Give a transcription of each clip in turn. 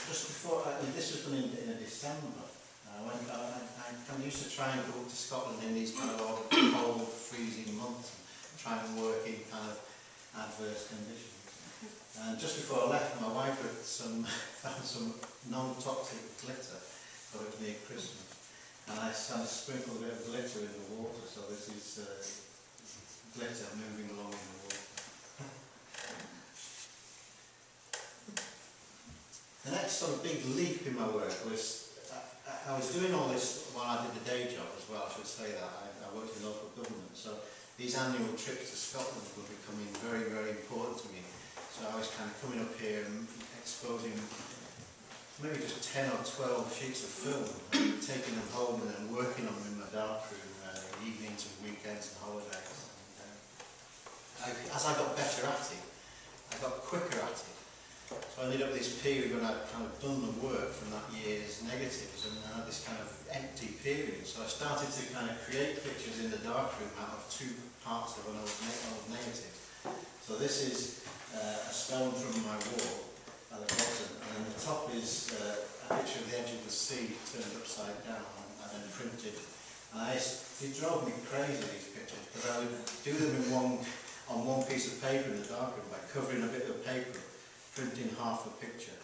just before, this was done in December. I kind of used to try and go up to Scotland in these kind of cold, freezing months, and try and work in kind of adverse conditions. And just before I left, my wife had found some non-toxic glitter for it near Christmas. And I kind of sprinkled a bit of glitter in the water, so this is glitter moving along in the water. The next sort of big leap in my work was, I was doing all this while I did the day job as well, I should say that. I worked in local government, so these annual trips to Scotland were becoming very, very important to me. So I was kind of coming up here and exposing maybe just 10 or 12 sheets of film, and taking them home and then working on them in my darkroom evenings and weekends and holidays. And, as I got better at it, I got quicker at it. So I ended up this period when I'd kind of done the work from that year's negatives, and I had this kind of empty period. So I started to kind of create pictures in the darkroom out of two parts of an old negative. So this is a stone from my wall at the bottom, and then the top is a picture of the edge of the sea turned upside down and then printed. And it drove me crazy, these pictures, because I would do them on one piece of paper in the darkroom by covering a bit of paper, printing half a picture,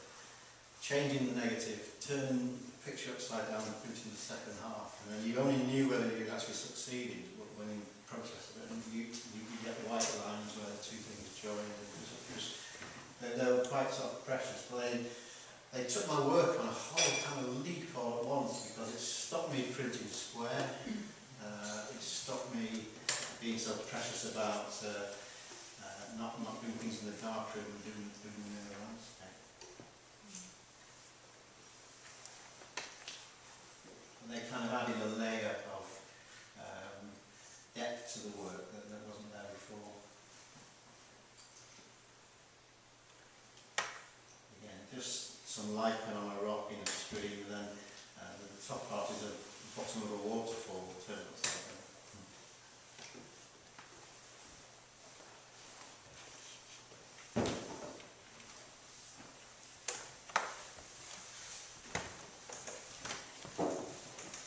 changing the negative, turning the picture upside down and printing the second half. And then you only knew whether you actually succeeded when you processed it. And you get the white lines where the two things join. They were quite sort of precious, but they took my work on a whole kind of leap all at once, because it stopped me printing square, it stopped me being so precious about not doing things in the darkroom and doing them in the landscape. And they kind of added a layer of depth to the work that wasn't there before. Again, just some lichen on a rock in a stream, and then the top part is the bottom of a waterfall turned upside down.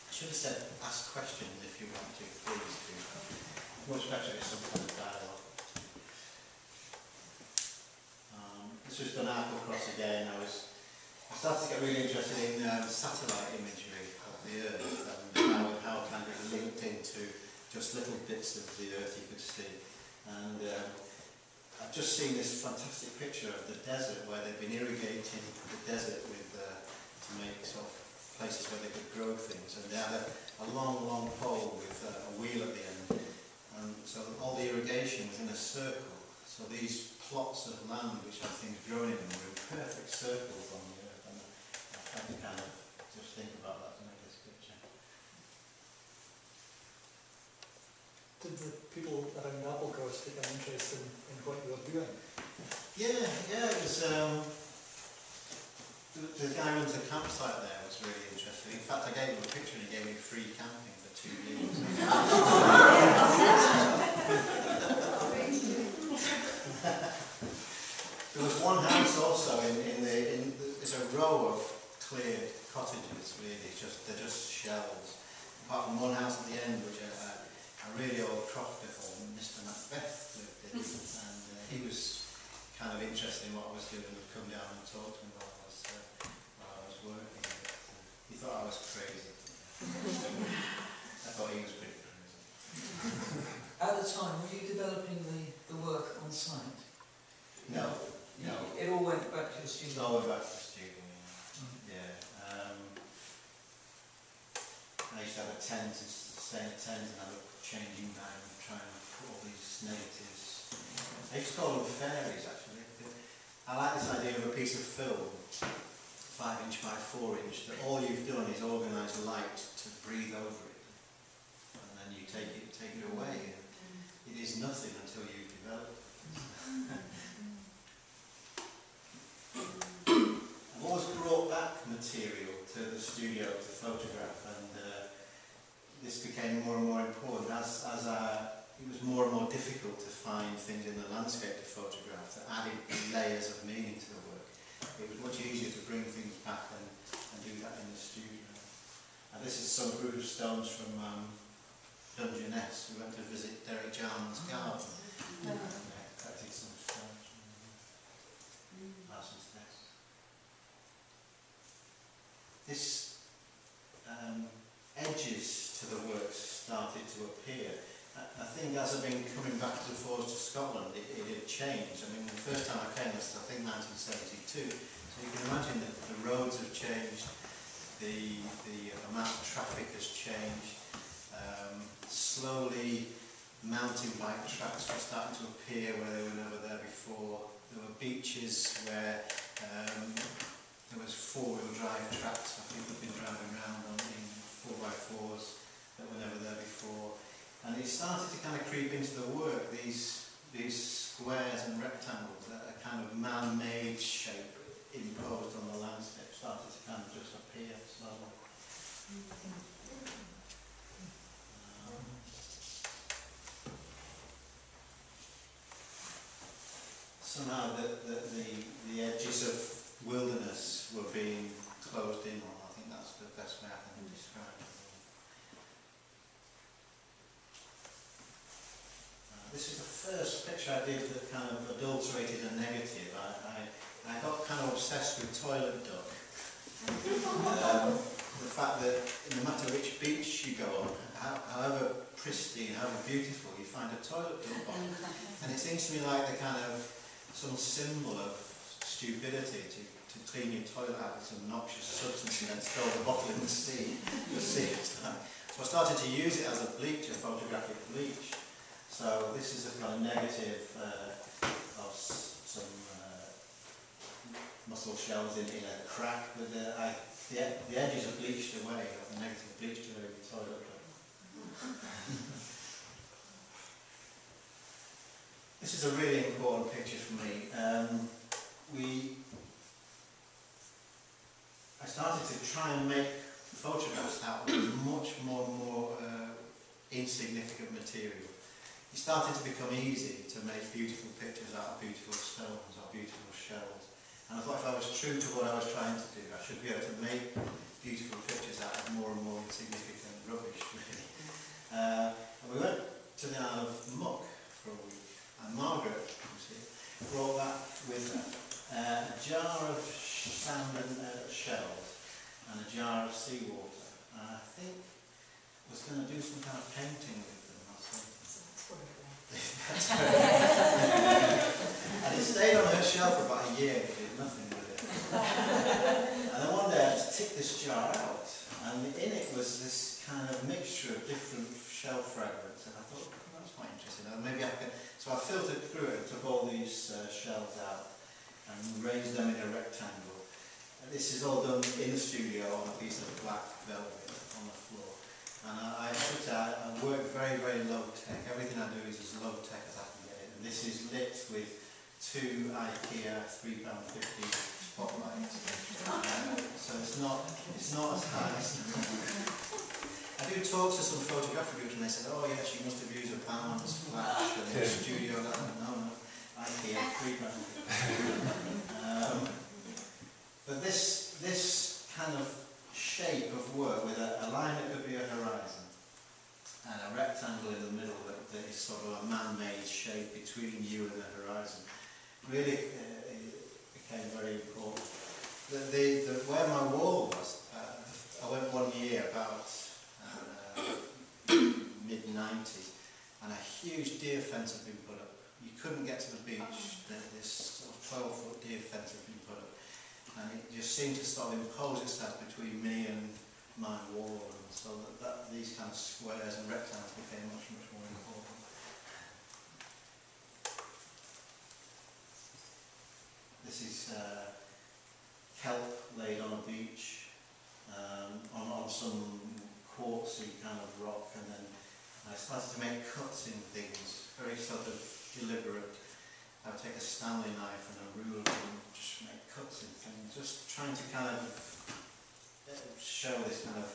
I should have said ask questions if you want to, please do. Much better if some kind of dialogue. This was done out across again. I started to get really interested in satellite imagery of the Earth, and how kind of it linked into just little bits of the Earth you could see. And I've just seen this fantastic picture of the desert, where they've been irrigating the desert with to make sort of places where they could grow things, and they had a long pole with a wheel at the end, and so all the irrigation was in a circle. So these plots of land which had things growing in them were in perfect circles on the Earth, and I tried to kind of just think about that to make this picture. Did the people around Applecoast take an interest in what you were doing? Yeah, it was. The guy who runs the campsite there was really interested. In fact, I gave him a picture and he gave me free camping for 2 years. There was one house also there's a row of cleared cottages, really. They're just shells. Apart from one house at the end, which a really old crofter called Mr. Macbeth lived in, and he was kind of interested in what I was doing and would come down and talk to me while I was working. He thought I was crazy. I thought he was pretty crazy. At the time, were you developing the work on site? No. It all went back to the studio? It all went back to the studio, yeah. I used to have a tent, stay in a tent and have a changing bag and try and put all these negatives. I used to call them fairies, actually. I like this idea of a piece of film, 5" by 4", that all you've done is organise light to breathe over it, and then you take it away. It is nothing until you develop it. I've always brought back material to the studio to photograph, and this became more and more important as it was more and more difficult to find things in the landscape to photograph that added layers of meaning to the work. It was much easier to bring things back stones from Dungeness. We went to visit Derek Jarman's garden. Collected some stones from Parson's Nest. This edges to the works started to appear. I think as I've been coming back to the forest of Scotland, it had changed. I mean, the first time I came was, I think, 1972. So you can imagine that the roads have changed, the amount of traffic has changed. Slowly, mountain bike tracks were starting to appear where they were never there before. There were beaches where there was four-wheel drive tracks. I think we've been driving around on in 4x4s that were never there before. And it started to kind of creep into the work, these squares and rectangles, a kind of man-made shape imposed on the landscape started to kind of just appear slowly. Somehow the edges of wilderness were being closed in on. I think that's the best way I can describe it. This is the first picture I did that kind of adulterated a negative. I got kind of obsessed with toilet duck. The fact that no matter which beach you go on, however pristine, however beautiful, you find a toilet duck on. And it seems to me like the kind of some symbol of stupidity to clean your toilet out with some noxious substance and then throw the bottle in the sea. You'll see it's like. So I started to use it as a bleach, a photographic bleach. So this is a kind of negative of some mussel shells in a crack, but the edges are bleached away, the negative bleached away with toilet paper. This is a really important picture for me. I started to try and make photographs out of much more insignificant material. It started to become easy to make beautiful pictures out of beautiful stones or beautiful shells. And I thought if I was true to what I was trying to do, I should be able to make beautiful pictures out of more and more insignificant rubbish, really. And we went to the Isle of Muck for a week. And Margaret, you see, brought back with her a jar of sand and shells and a jar of seawater. And I think was going to do some kind of painting with them or something. And it stayed on her shelf for about a year, but did nothing with it. And then one day I just took this jar out, and in it was this kind of mixture of different shell fragments, and I thought, oh, that's quite interesting. Maybe I can. So I filtered through it and took all these shells out and raised them in a rectangle. And this is all done in the studio on a piece of black velvet on the floor. And I work very, very low tech. Everything I do is as low tech as I can get it. And this is lit with 2 IKEA £3.50 spotlights. So it's not as high. I do talk to some photography groups and they say, oh yes, you must have used a Bowman's flash and a studio. No, IKEA £3.50. But this kind of shape of work with a line that could be a horizon and a rectangle in the middle that is sort of a man-made shape between you and the horizon really became very important. Where my wall was, I went one year about mid-90s and a huge deer fence had been put up. You couldn't get to the beach. This sort of 12-foot deer fence had been put up. And it just seemed to sort of impose itself between me and my wall, and so that these kind of squares and rectangles became much more important. This is kelp laid on a beach, on some quartzy kind of rock, and then I started to make cuts in things, very sort of deliberate. I would take a Stanley knife and a ruler and just make cuts in things, just trying to kind of show this kind of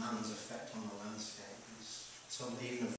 man's effect on the landscape. Even